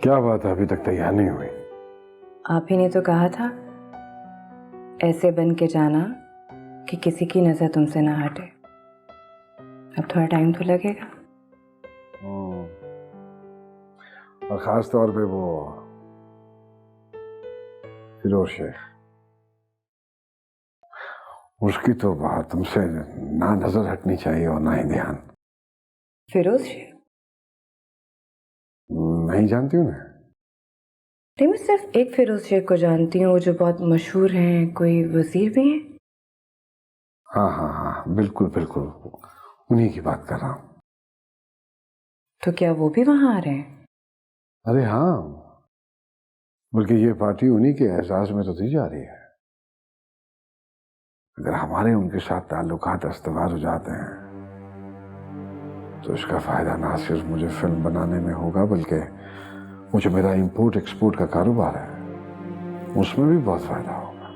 क्या बात है, अभी तक तैयार नहीं हुई? आप ही ने तो कहा था ऐसे बन के जाना कि किसी की नजर तुमसे ना हटे। अब थोड़ा टाइम तो लगेगा। और खास तौर पे वो फिरोज शेख, उसकी तो बात तुमसे ना नजर हटनी चाहिए और ना ही ध्यान। फिरोज शेख? नहीं जानती हूँ ना? नहीं, मैं सिर्फ एक फिरोज शेख को जानती हूँ, जो बहुत मशहूर हैं, कोई वजीर भी हैं। हाँ हाँ हाँ, बिल्कुल बिल्कुल, उन्हीं की बात कर रहा हूँ। तो क्या वो भी वहां आ रहे हैं? अरे हाँ, बल्कि ये पार्टी उन्हीं के एहसास में तो दी जा रही है। अगर हमारे उनके साथ ताल्लुकात अस्तवार हो जाते हैं तो इसका फायदा ना सिर्फ मुझे फिल्म बनाने में होगा, बल्कि वो जो मेरा इंपोर्ट एक्सपोर्ट का कारोबार है उसमें भी बहुत फायदा होगा।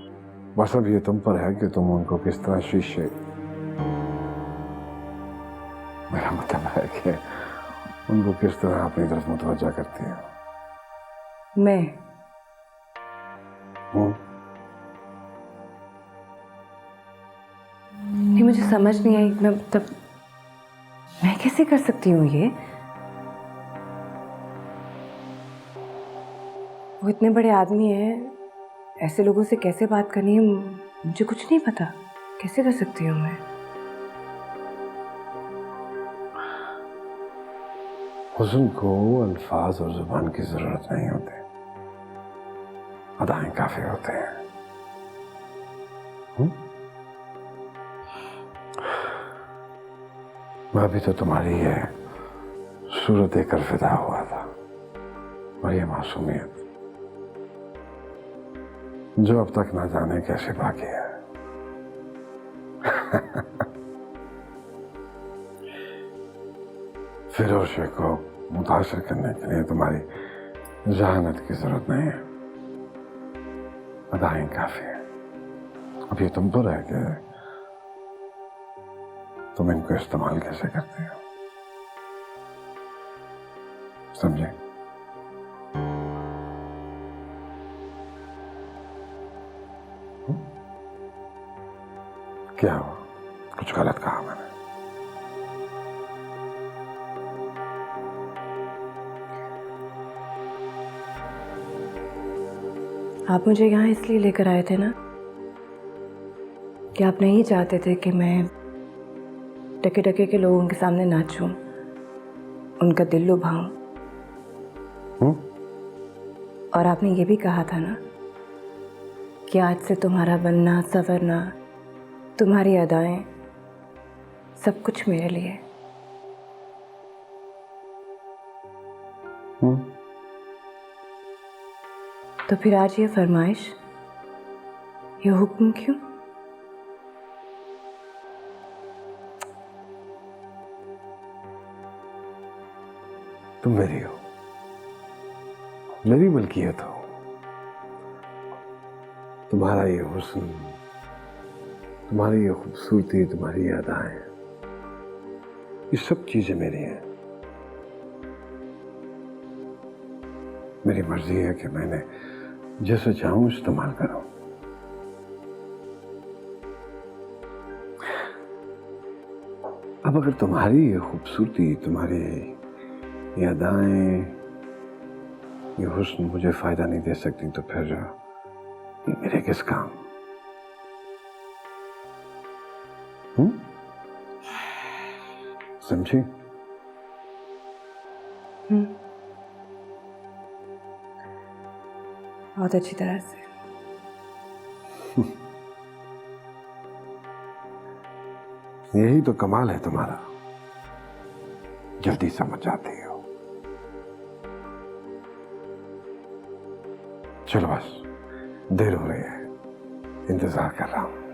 बस अब ये तुम पर है कि तुम उनको किस तरह शीशे, मेरा मतलब है कि उनको किस तरह अपनी तरफ मुतवज्जा करती है। मैं? नहीं, मुझे समझ नहीं आई। मैं कैसे कर सकती हूँ ये? वो इतने बड़े आदमी हैं, ऐसे लोगों से कैसे बात करनी है मुझे कुछ नहीं पता। कैसे कर सकती हूँ मैं? हुस्न को अल्फाज और जुबान की जरूरत नहीं होती, अदाएं काफी होते हैं। मैं भी तो तुम्हारी ये सूरत देखकर फिदा हुआ था, और ये मासूमियत जो अब तक ना जाने कैसे बाकी है। फिरोज शेख को मुतासर करने के लिए तुम्हारी जहानत की जरूरत नहीं है, अदाएं काफी है। अब ये तुम पर है कि तुम इनको इस्तेमाल कैसे करते हो, समझे? क्या हुआ, कुछ गलत कहा मैंने? आप मुझे यहाँ इसलिए लेकर आए थे ना कि आप नहीं चाहते थे कि मैं टके टके के लोगों के सामने नाचूं, उनका दिल लुभाऊं। और आपने ये भी कहा था ना कि आज से तुम्हारा बनना संवरना, तुम्हारी अदाएं, सब कुछ मेरे लिए। तो फिर आज ये फरमाइश, ये हुक्म क्यों? तुम मेरी हो, मेरी मलकियत हो। तुम्हारा ये हुस्न, तुम्हारी ये खूबसूरती, तुम्हारी अदाएं, ये सब चीजें मेरी हैं। मेरी मर्जी है कि मैंने जैसे चाहूं इस्तेमाल करूं। अब अगर तुम्हारी ये खूबसूरती, तुम्हारी ये अदाएं, ये हुस्न मुझे फायदा नहीं दे सकती, तो फिर ये मेरे किस काम? समझी? बहुत अच्छी तरह से। यही तो कमाल है तुम्हारा, जल्दी समझ जाती हो। चलो बस, देर हो रही है, इंतजार कर रहा हूं।